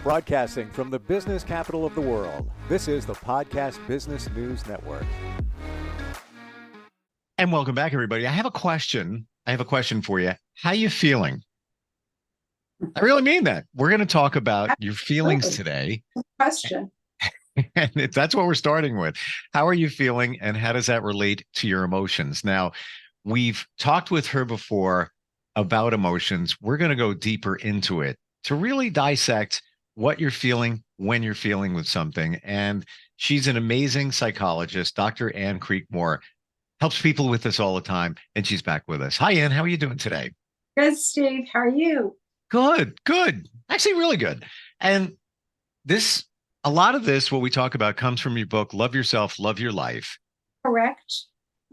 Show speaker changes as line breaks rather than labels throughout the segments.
Broadcasting from the business capital of the world, this is the Podcast Business News Network.
And welcome back, everybody. I have a question for you. How you feeling? I really mean that. We're going to talk about your feelings today.
Question.
And that's what we're starting with. How are you feeling, and how does that relate to your emotions? Now, we've talked with her before about emotions. We're going to go deeper into it to really dissect what you're feeling when you're feeling with something. And she's an amazing psychologist, Dr. Ann Creekmore. Helps people with this all the time, and she's back with us. Hi, Ann. How are you doing today?
Good, Steve. How are you?
Good. Actually, really good. And a lot of this, what we talk about, comes from your book, Love Yourself, Love Your Life.
Correct.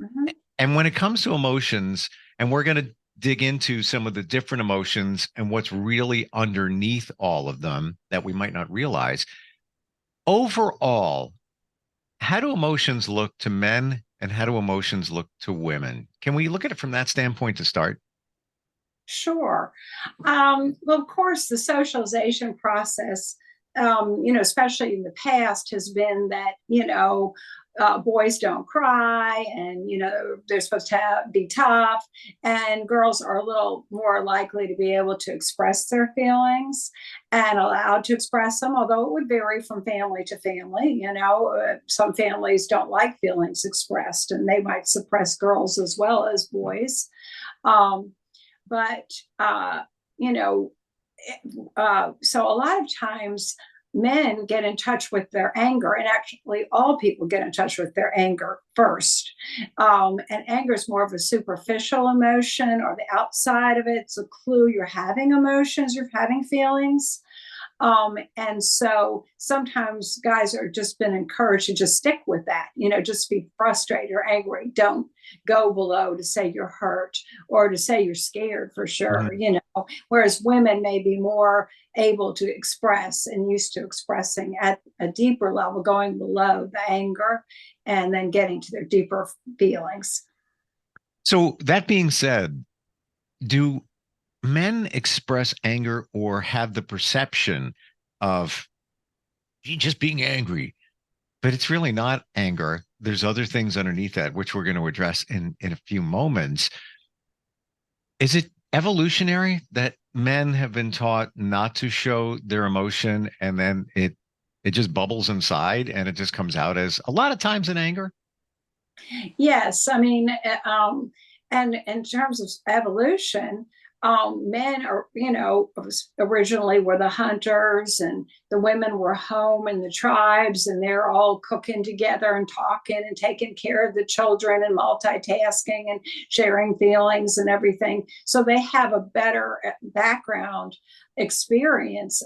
Mm-hmm.
And when it comes to emotions, and we're going to dig into some of the different emotions and what's really underneath all of them that we might not realize. Overall, how do emotions look to men, and how do emotions look to women? Can we look at it from that standpoint to start?
Sure. Well, of course, the socialization process, especially in the past, has been that, boys don't cry, and, they're supposed to be tough, and girls are a little more likely to be able to express their feelings and allowed to express them, although it would vary from family to family. Some families don't like feelings expressed, and they might suppress girls as well as boys. So a lot of times men get in touch with their anger, and actually all people get in touch with their anger first. And anger is more of a superficial emotion, or the outside of it's a clue you're having emotions, you're having feelings. And so sometimes guys are just been encouraged to just stick with that, just be frustrated or angry. Don't go below to say you're hurt or to say you're scared, for sure, whereas women may be more able to express and used to expressing at a deeper level, going below the anger and then getting to their deeper feelings.
So that being said, do men express anger or have the perception of just being angry, but it's really not anger? There's other things underneath that, which we're going to address in a few moments. Is it evolutionary that men have been taught not to show their emotion, and then it just bubbles inside and it just comes out as a lot of times in anger?
Yes. And in terms of evolution, men are, originally were the hunters, and the women were home in the tribes, and they're all cooking together and talking and taking care of the children and multitasking and sharing feelings and everything. So they have a better background experience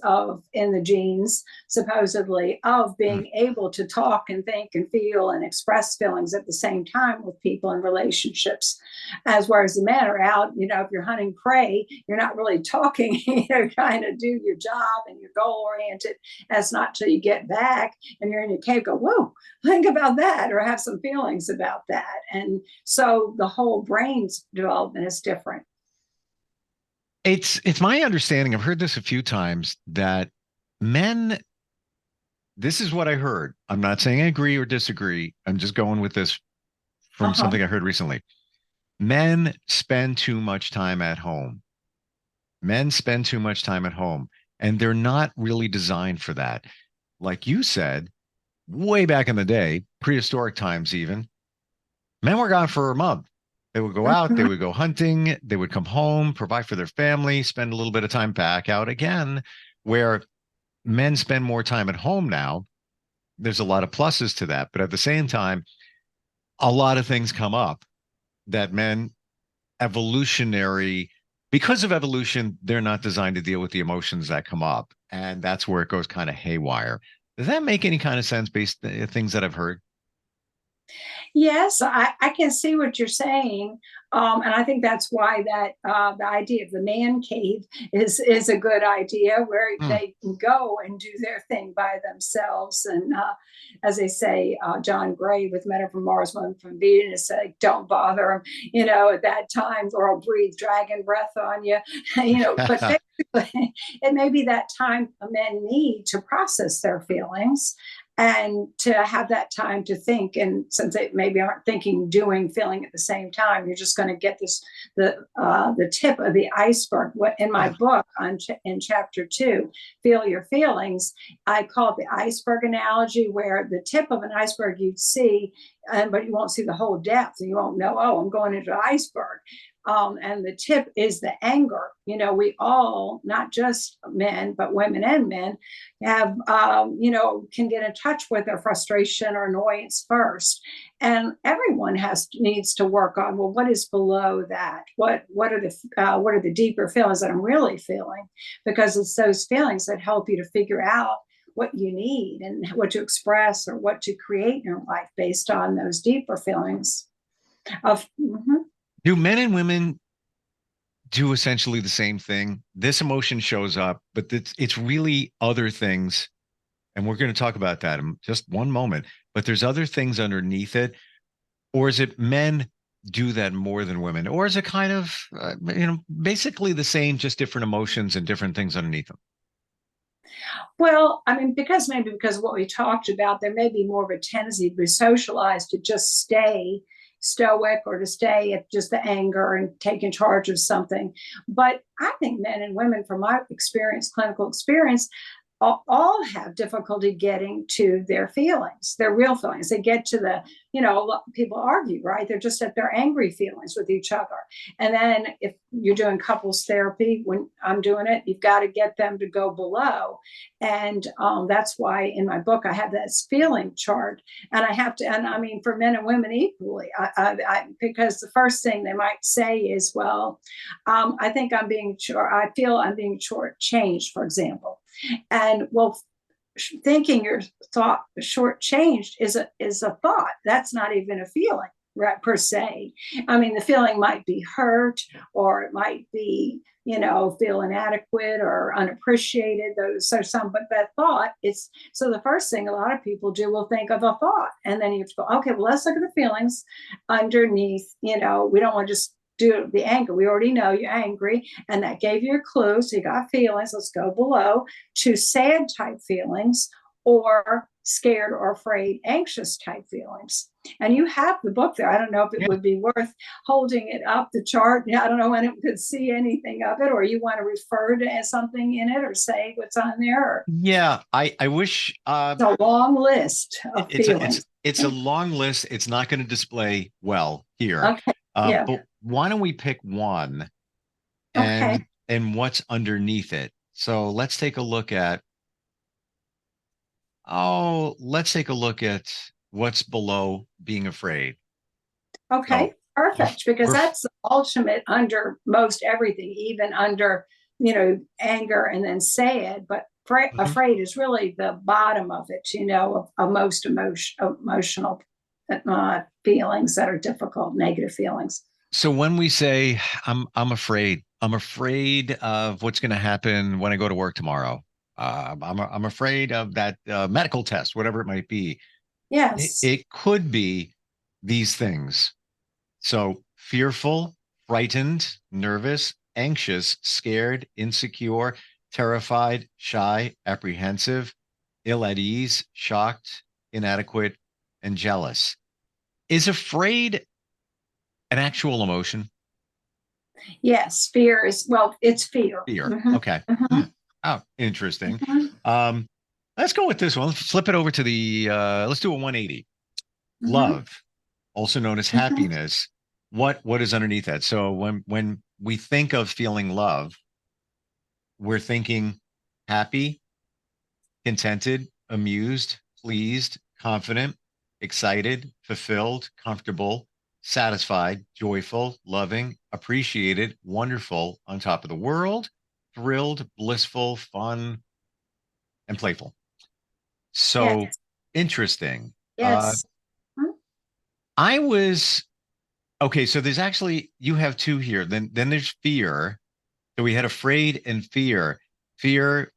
in the genes, supposedly, of being able to talk and think and feel and express feelings at the same time with people in relationships. As whereas the men are out, if you're hunting prey, you're not really talking, trying to do your job and you're goal oriented. That's not till you get back and you're in your cave, go, whoa, think about that, or have some feelings about that. And so the whole brain's development is different.
It's my understanding, I've heard this a few times, that men, this is what I heard. I'm not saying I agree or disagree. I'm just going with this from something I heard recently. Men spend too much time at home. Men spend too much time at home, and they're not really designed for that. Like you said, way back in the day, prehistoric times even, men were gone for a month. They would go out, they would go hunting, they would come home, provide for their family, spend a little bit of time back out again. Where men spend more time at home now, there's a lot of pluses to that. But at the same time, a lot of things come up that men, because of evolution, they're not designed to deal with the emotions that come up. And that's where it goes kind of haywire. Does that make any kind of sense based on things that I've heard?
Yes, I can see what you're saying. And I think that's why that the idea of the man cave is a good idea, where
Hmm.
they can go and do their thing by themselves. And as they say, John Gray with Men Are from Mars, Women from Venus, say, don't bother them, at that time, or I'll breathe dragon breath on you, But basically, it may be that time men need to process their feelings and to have that time to think. And since they maybe aren't thinking, doing, feeling at the same time, you're just going to get the tip of the iceberg. What in my book in chapter 2, Feel Your Feelings, I call it the iceberg analogy, where the tip of an iceberg you'd see, but you won't see the whole depth, and you won't know, oh, I'm going into an iceberg. And the tip is the anger. We all, not just men, but women and men, have, can get in touch with their frustration or annoyance first. And everyone needs to work on, well, what is below that? What are the deeper feelings that I'm really feeling? Because it's those feelings that help you to figure out what you need and what to express or what to create in your life based on those deeper feelings of.
Do men and women do essentially the same thing? This emotion shows up, but it's really other things. And we're going to talk about that in just one moment. But there's other things underneath it. Or is it men do that more than women? Or is it kind of, basically the same, just different emotions and different things underneath them?
Well, I mean, because what we talked about, there may be more of a tendency to be socialized to just stay stoic or to stay at just the anger and taking charge of something. But I think men and women, from my experience, clinical experience, all have difficulty getting to their feelings, their real feelings. They get to people argue, right? They're just at their angry feelings with each other. And then if you're doing couples therapy, when I'm doing it, you've got to get them to go below. And that's why in my book, I have that feeling chart. And I have to, and I mean, for men and women equally, because the first thing they might say is, well, I feel I'm being shortchanged, for example. And well, thinking your thought shortchanged is a thought. That's not even a feeling, right, per se. I mean, the feeling might be hurt, or it might be, feel inadequate or unappreciated. Those are some, but that thought, it's so the first thing a lot of people do will think of a thought, and then you have to go, okay, well, let's look at the feelings underneath. We don't want to just do the anger. We already know you're angry, and that gave you a clue. So you got feelings. Let's go below to sad type feelings, or scared or afraid, anxious type feelings. And you have the book there. I don't know if it would be worth holding it up, the chart. I don't know when it could see anything of it, or you want to refer to something in it or say what's on there. Or,
Yeah, I wish
it's a long list of feelings.
It's a long list. It's not going to display well here.
Okay. Yeah.
But why don't we pick one
Okay.
and what's underneath it? So let's take a look at what's below being afraid.
Okay.
So
Perfect. Because that's the ultimate under most everything, even under, anger and then sad. But afraid is really the bottom of it, of most emotional feelings that are difficult, negative feelings.
So when we say I'm afraid of what's going to happen when I go to work tomorrow. I'm afraid of that medical test, whatever it might be.
Yes.
It could be these things. So fearful, frightened, nervous, anxious, scared, insecure, terrified, shy, apprehensive, ill at ease, shocked, inadequate, and jealous. Is afraid an actual emotion?
Yes. Fear is, well, it's fear.
Fear.
Mm-hmm.
Okay.
Mm-hmm.
Oh, interesting.
Mm-hmm.
Um, let's go with this one. Let's flip it over to let's do a 180.
Mm-hmm.
Love, also known as
Mm-hmm.
happiness. What is underneath that? So when we think of feeling love, we're thinking happy, contented, amused, pleased, confident, excited, fulfilled, comfortable, satisfied, joyful, loving, appreciated, wonderful, on top of the world, thrilled, blissful, fun, and playful. So
Yes.
interesting.
Yes.
I was okay. So there's actually, you have two here. Then there's fear. So we had afraid and fear. Fear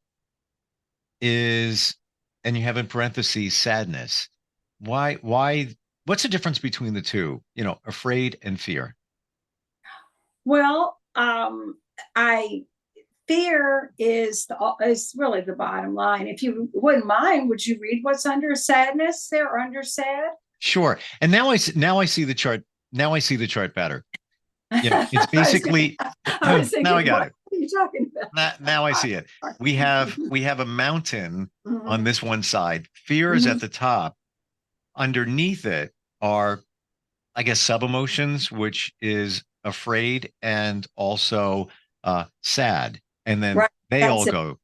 is, and you have in parentheses sadness. Why, what's the difference between the two? Afraid and fear.
Well, I fear is really the bottom line. If you wouldn't mind, would you read what's under sadness there or under sad?
Sure. And now I see the chart. Now I see the chart better. It's
I was,
basically
I was
now I
thinking,
got
what
it.
are you talking
Now I
about?
see it. We have a mountain on
Mhm,
this one side. Fear is at
mhm.
the top. Underneath it are, I guess, sub emotions, which is afraid and also sad. And then
Right,
they all
that's it.
go,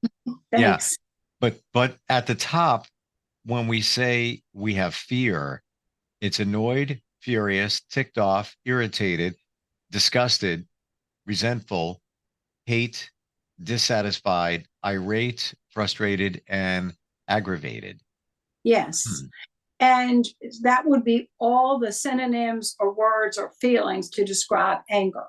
yeah.
Thanks.
But at the top, when we say we have fear, it's annoyed, furious, ticked off, irritated, disgusted, resentful, hate, dissatisfied, irate, frustrated, and aggravated.
Yes.
Hmm.
And that would be all the synonyms or words or feelings to describe anger.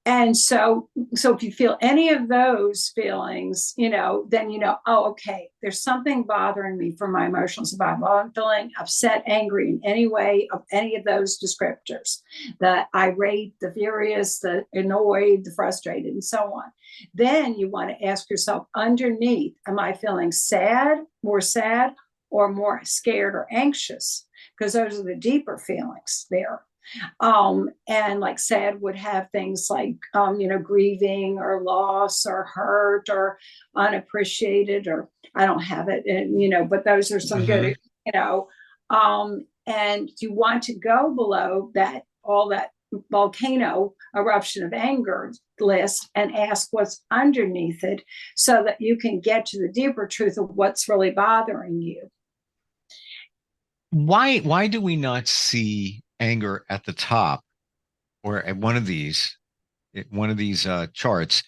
And so if you feel any of those feelings, then oh, okay, there's something bothering me for my emotional survival. I'm feeling upset, angry in any way of any of those descriptors, the irate, the furious, the annoyed, the frustrated, and so on. Then you want to ask yourself underneath, am I feeling sad, or more scared or anxious? Because those are the deeper feelings there. And like sad would have things like grieving or loss or hurt or unappreciated, or I don't have it, and but those are some good,
Mhm.
and you want to go below that, all that volcano eruption of anger list, and ask what's underneath it so that you can get to the deeper truth of what's really bothering you.
Why do we not see anger at the top or at one of these charts,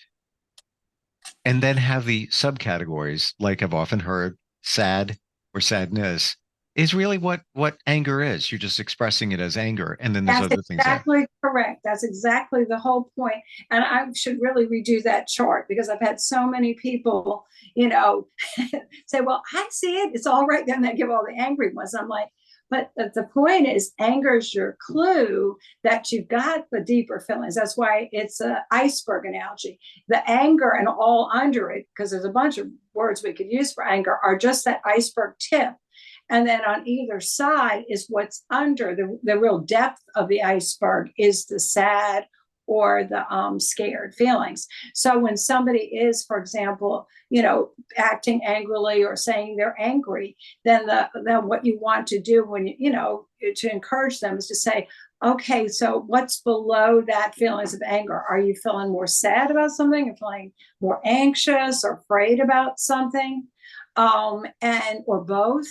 and then have the subcategories, like I've often heard, sad or sadness is really what anger is. You're just expressing it as anger, and then there's
That's
other things there.
exactly correct. That's exactly the whole point. And I should really redo that chart because I've had so many people, say, well, I see it. It's all right. Then they give all the angry ones. I'm like, but the point is, anger is your clue that you've got the deeper feelings. That's why it's an iceberg analogy. The anger and all under it, because there's a bunch of words we could use for anger, are just that iceberg tip. And then on either side is what's under the real depth of the iceberg is the sad or the scared feelings. So when somebody is, for example, acting angrily or saying they're angry, then what you want to do when to encourage them is to say, okay, so what's below that feelings of anger? Are you feeling more sad about something? Or feeling more anxious or afraid about something? And or both,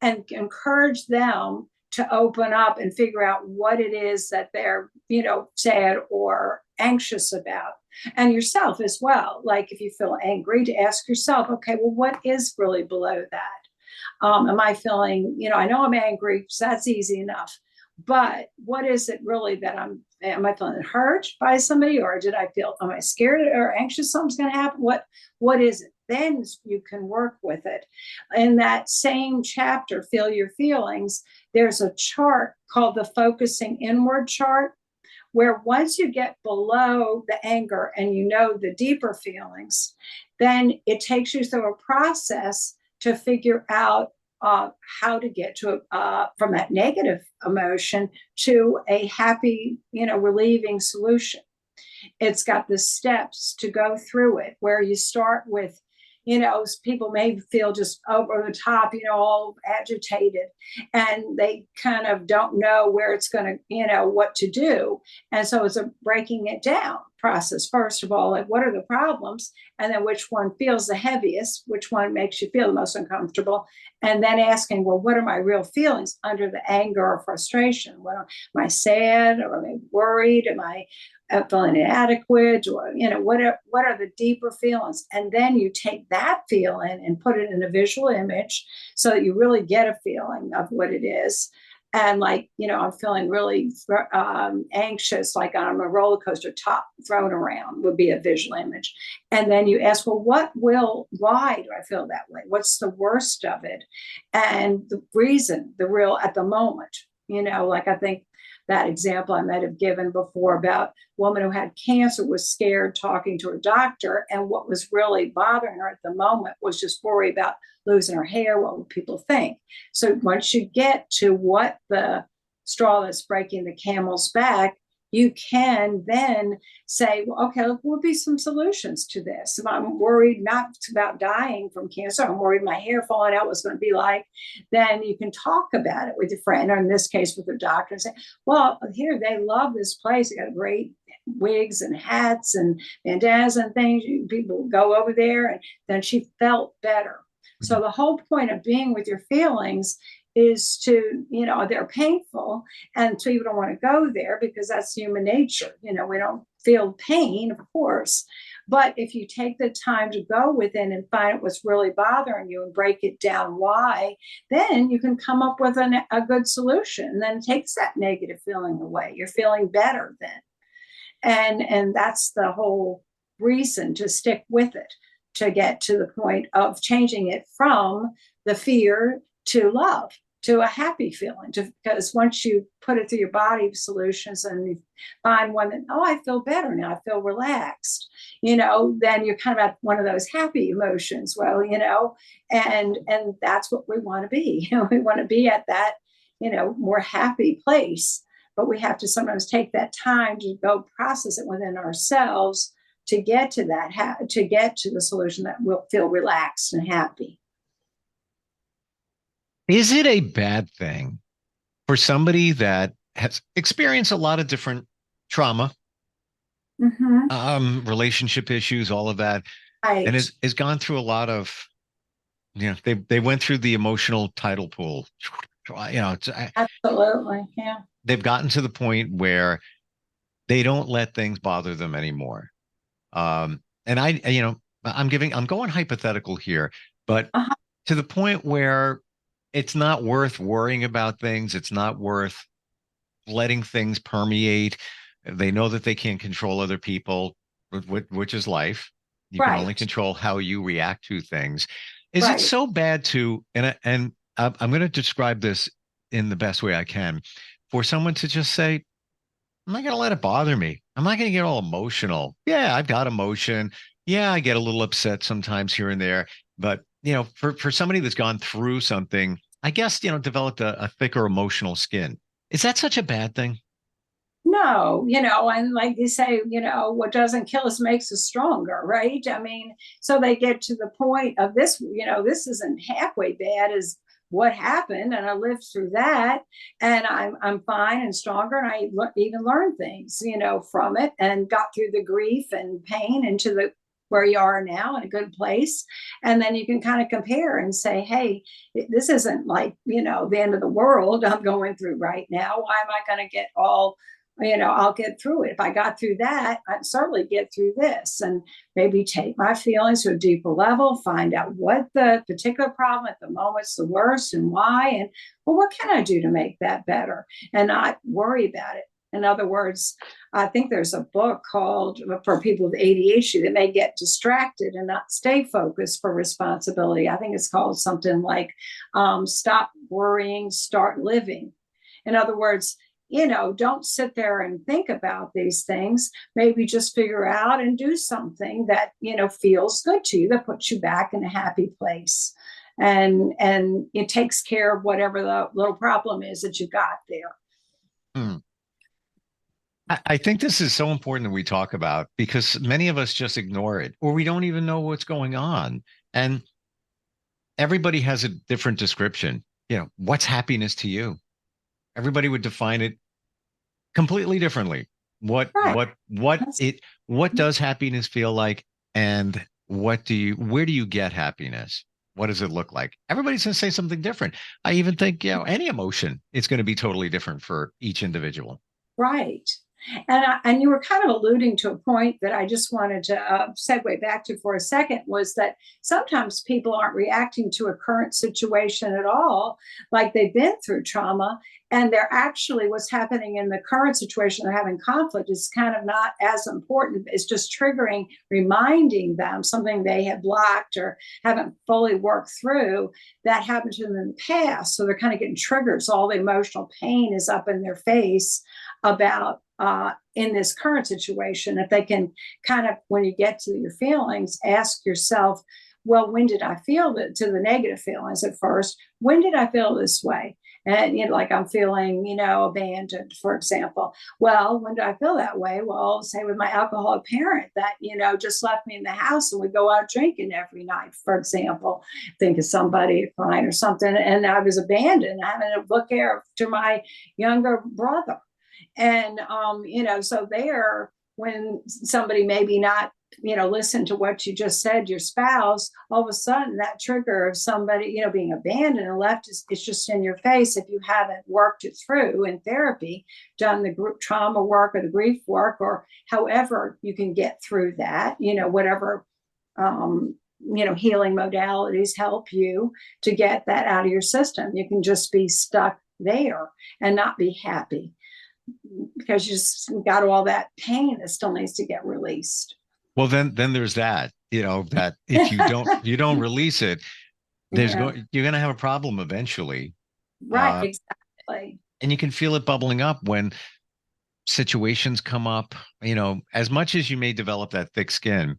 and encourage them to open up and figure out what it is that they're, sad or anxious about. And yourself as well. Like if you feel angry, to ask yourself, okay, well, what is really below that? Am I feeling, I know I'm angry, so that's easy enough. But what is it really that am I feeling hurt by somebody, or am I scared or anxious something's going to happen? What is it? Then you can work with it. In that same chapter, Feel Your Feelings, there's a chart called the Focusing Inward chart, where once you get below the anger and the deeper feelings, then it takes you through a process to figure out how to get to from that negative emotion to a happy, relieving solution. It's got the steps to go through it, where you start with, people may feel just over the top, all agitated, and they kind of don't know where it's going to, what to do. And so it's a breaking it down process. First of all, like, what are the problems? And then which one feels the heaviest? Which one makes you feel the most uncomfortable? And then asking, well, what are my real feelings under the anger or frustration? What am I sad, or am I worried? Am I feeling inadequate, or what are the deeper feelings? And then you take that feeling and put it in a visual image so that you really get a feeling of what it is. and like, I'm feeling really anxious, like I'm a roller coaster top thrown around would be a visual image. And then you ask, well, why do I feel that way? What's the worst of it? And the reason, the real at the moment, like I think that example I might have given before about a woman who had cancer was scared talking to her doctor. And what was really bothering her at the moment was just worry about losing her hair. What would people think? So once you get to what the straw that's breaking the camel's back, you can then say, well, okay, will be some solutions to this. If I'm worried not about dying from cancer, I'm worried my hair falling out, what's going to be like, then you can talk about it with your friend, or in this case with the doctor, and say, well, here, they love this place. They got great wigs and hats and bandanas and things. People go over there. And then she felt better. So the whole point of being with your feelings is to, they're painful, and so you don't want to go there because that's human nature. We don't feel pain, of course, but if you take the time to go within and find out what's really bothering you and break it down why, then you can come up with a good solution. And then it takes that negative feeling away. You're feeling better then. And that's the whole reason to stick with it, to get to the point of changing it from the fear to love, to a happy feeling. Because once you put it through your body solutions and you find one that, oh, I feel better now, I feel relaxed, then you're kind of at one of those happy emotions. Well, and that's what we want to be. We want to be at that, more happy place. But we have to sometimes take that time to go process it within ourselves to get to that, to get to the solution that will feel relaxed and happy.
Is it a bad thing for somebody that has experienced a lot of different trauma, relationship issues, all of that,
right,
and has gone through a lot of, they went through the emotional tidal pool,
absolutely, yeah.
They've gotten to the point where they don't let things bother them anymore. And I'm going hypothetical here, but to the point where it's not worth worrying about things. It's not worth letting things permeate. They know that they can't control other people, which is life. You can only control how you react to things. Is it so bad to, and I'm going to describe this in the best way I can, for someone to just say, I'm not going to let it bother me. I'm not going to get all emotional. Yeah, I've got emotion. Yeah, I get a little upset sometimes here and there. But, for somebody that's gone through something, I guess, developed a thicker emotional skin. Is that such a bad thing?
No, and like you say, what doesn't kill us makes us stronger, right? I mean, so they get to the point of this, this isn't halfway bad as what happened, and I lived through that, and I'm fine and stronger, and I even learned things, from it, and got through the grief and pain into the where you are now in a good place. And then you can kind of compare and say, hey, this isn't like, the end of the world I'm going through right now. Why am I going to get all, I'll get through it. If I got through that, I'd certainly get through this, and maybe take my feelings to a deeper level, find out what the particular problem at the moment's the worst and why, and well, what can I do to make that better, and not worry about it. In other words, I think there's a book called, for people with ADHD that may get distracted and not stay focused for responsibility. I think it's called something like Stop Worrying, Start Living. In other words, don't sit there and think about these things. Maybe just figure out and do something that, feels good to you, that puts you back in a happy place. And it takes care of whatever the little problem is that you got there.
Hmm. I think this is so important that we talk about, because many of us just ignore it, or we don't even know what's going on. And everybody has a different description. What's happiness to you? Everybody would define it completely differently. What does happiness feel like? And where do you get happiness? What does it look like? Everybody's going to say something different. I even think, any emotion is going to be totally different for each individual.
Right. And you were kind of alluding to a point that I just wanted to segue back to for a second, was that sometimes people aren't reacting to a current situation at all, like they've been through trauma, and they're actually, what's happening in the current situation, they're having conflict, is kind of not as important. It's just triggering, reminding them something they have blocked or haven't fully worked through that happened to them in the past. So they're kind of getting triggered. So all the emotional pain is up in their face about in this current situation. If they can kind of, when you get to your feelings, ask yourself, well, when did I feel that, to the negative feelings at first, when did I feel this way? And, like I'm feeling, abandoned, for example. Well, when did I feel that way? Well, say with my alcoholic parent that, just left me in the house and would go out drinking every night, for example. Think of somebody, a client or something, and I was abandoned, having to look after my younger brother. And, so there, when somebody maybe not, listen to what you just said, your spouse, all of a sudden that trigger of somebody, being abandoned and left is just in your face. If you haven't worked it through in therapy, done the group trauma work or the grief work, or however you can get through that, whatever, healing modalities help you to get that out of your system. You can just be stuck there and not be happy, because you just got all that pain that still needs to get released.
Well, then there's that, that if you don't release it, you're going to have a problem eventually.
Right. Exactly.
And you can feel it bubbling up when situations come up, as much as you may develop that thick skin,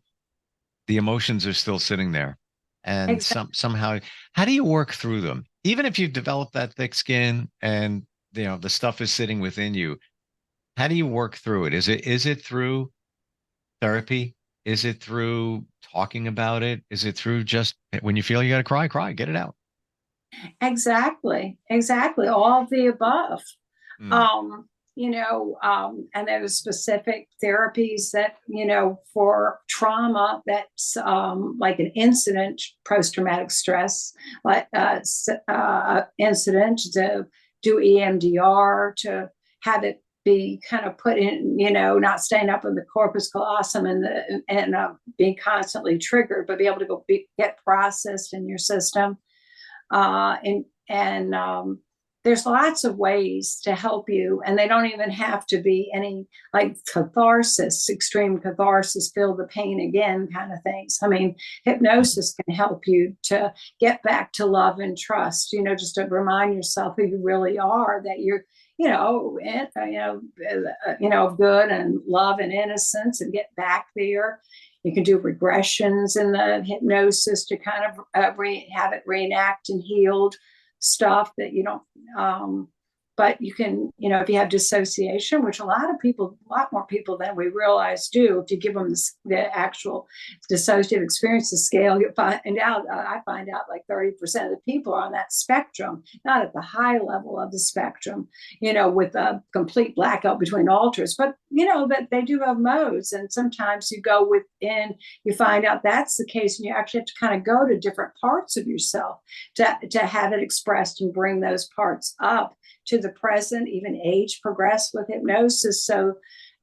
the emotions are still sitting there. And
Exactly.
somehow, how do you work through them? Even if you've developed that thick skin and, the stuff is sitting within you, how do you work through it? Is it through therapy? Is it through talking about it? Is it through just when you feel you got to cry, get it out?
Exactly. All of the above.
Mm.
And there's specific therapies that, for trauma, that's like an incident, post-traumatic stress, like incident, to do EMDR, to have it be kind of put in, not staying up in the corpus callosum and being constantly triggered, but be able to get processed in your system. And there's lots of ways to help you, and they don't even have to be any like catharsis, extreme catharsis, feel the pain again kind of things. I mean, hypnosis can help you to get back to love and trust, just to remind yourself who you really are, that you're, good and love and innocence, and get back there. You can do regressions in the hypnosis to kind of have it reenact and healed stuff that you don't, but you can, if you have dissociation, which a lot more people than we realize do, to give them the actual dissociative experience, the scale, you find out, I find out like 30% of the people are on that spectrum, not at the high level of the spectrum, with a complete blackout between alters, but, that they do have modes. And sometimes you go within, you find out that's the case, and you actually have to kind of go to different parts of yourself to have it expressed and bring those parts up to the present, even age progress with hypnosis. So,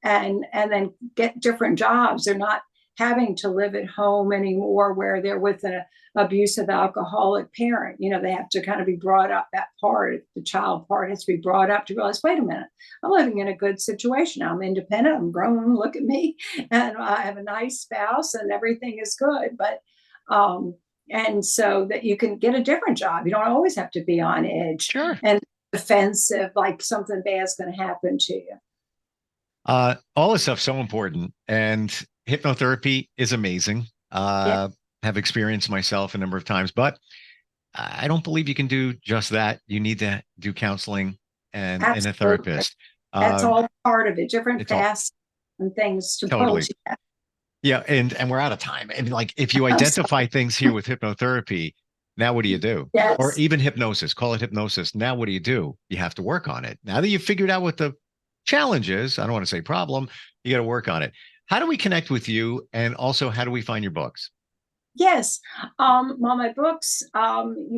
and then get different jobs. They're not having to live at home anymore where they're with an abusive alcoholic parent. They have to kind of be brought up, that part, the child part has to be brought up to realize, wait a minute, I'm living in a good situation. I'm independent, I'm grown, look at me, and I have a nice spouse and everything is good. But, and so that you can get a different job. You don't always have to be on edge.
Sure.
And defensive, like something bad's going to happen to you.
All this stuff's so important, and hypnotherapy is amazing. Have experienced myself a number of times, but I don't believe you can do just that. You need to do counseling and a therapist.
That's all part of it. Different facets and things to pull together.
Yeah, and we're out of time. And like, if you identify things here with hypnotherapy, now what do you do?
Yes.
Or even hypnosis, call it hypnosis. Now what do? You have to work on it. Now that you've figured out what the challenge is, I don't want to say problem, you got to work on it. How do we connect with you? And also, how do we find your books?
Yes. Well, my books,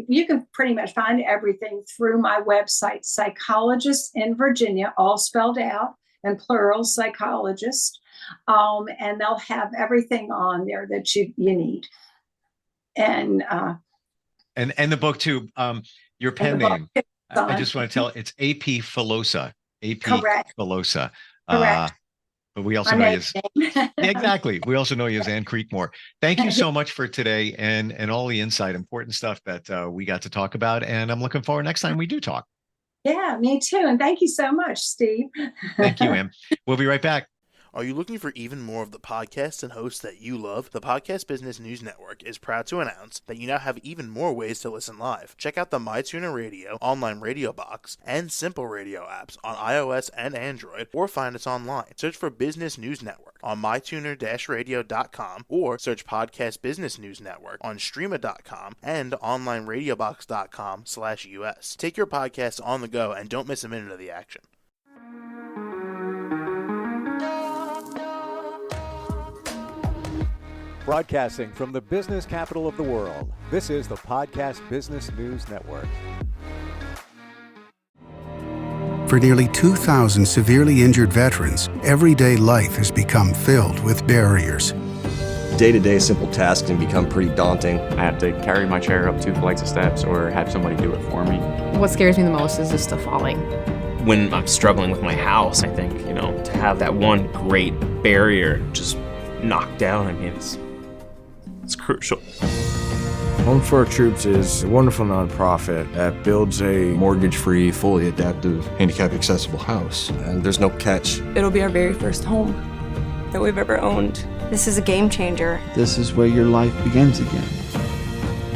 you can pretty much find everything through my website, Psychologist in Virginia, all spelled out, and plural, Psychologist. And they'll have everything on there that you need. And
the book too. Your pen name. I just want to tell it's AP Filosa. AP
Correct.
Filosa.
Correct.
But we also know you as exactly. We also know you as Ann Creekmore. Thank you so much for today and all the insight, important stuff that we got to talk about. And I'm looking forward next time we do talk.
Yeah, me too. And thank you so much, Steve.
Thank you, Ann. We'll be right back.
Are you looking for even more of the podcasts and hosts that you love? The Podcast Business News Network is proud to announce that you now have even more ways to listen live. Check out the MyTuner Radio, online radio box, and Simple Radio apps on iOS and Android, or find us online. Search for Business News Network on mytuner-radio.com, or search Podcast Business News Network on streama.com and onlineradiobox.com/US. Take your podcast on the go and don't miss a minute of the action.
Broadcasting from the business capital of the world, this is the Podcast Business News Network.
For nearly 2,000 severely injured veterans, everyday life has become filled with barriers.
Day-to-day simple tasks can become pretty daunting.
I have to carry my chair up 2 flights of steps or have somebody do it for me.
What scares me the most is just the falling.
When I'm struggling with my house, I think, to have that one great barrier just knocked down, it's crucial.
Home for Our Troops is a wonderful nonprofit that builds a
mortgage-free, fully adaptive, handicap-accessible house. And there's no catch.
It'll be our very first home that we've ever owned.
This is a game changer.
This is where your life begins again.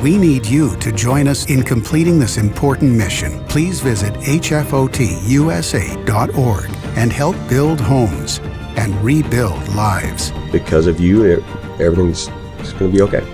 We need you to join us in completing this important mission. Please visit hfotusa.org and help build homes and rebuild lives.
Because of you, everything's going to be okay.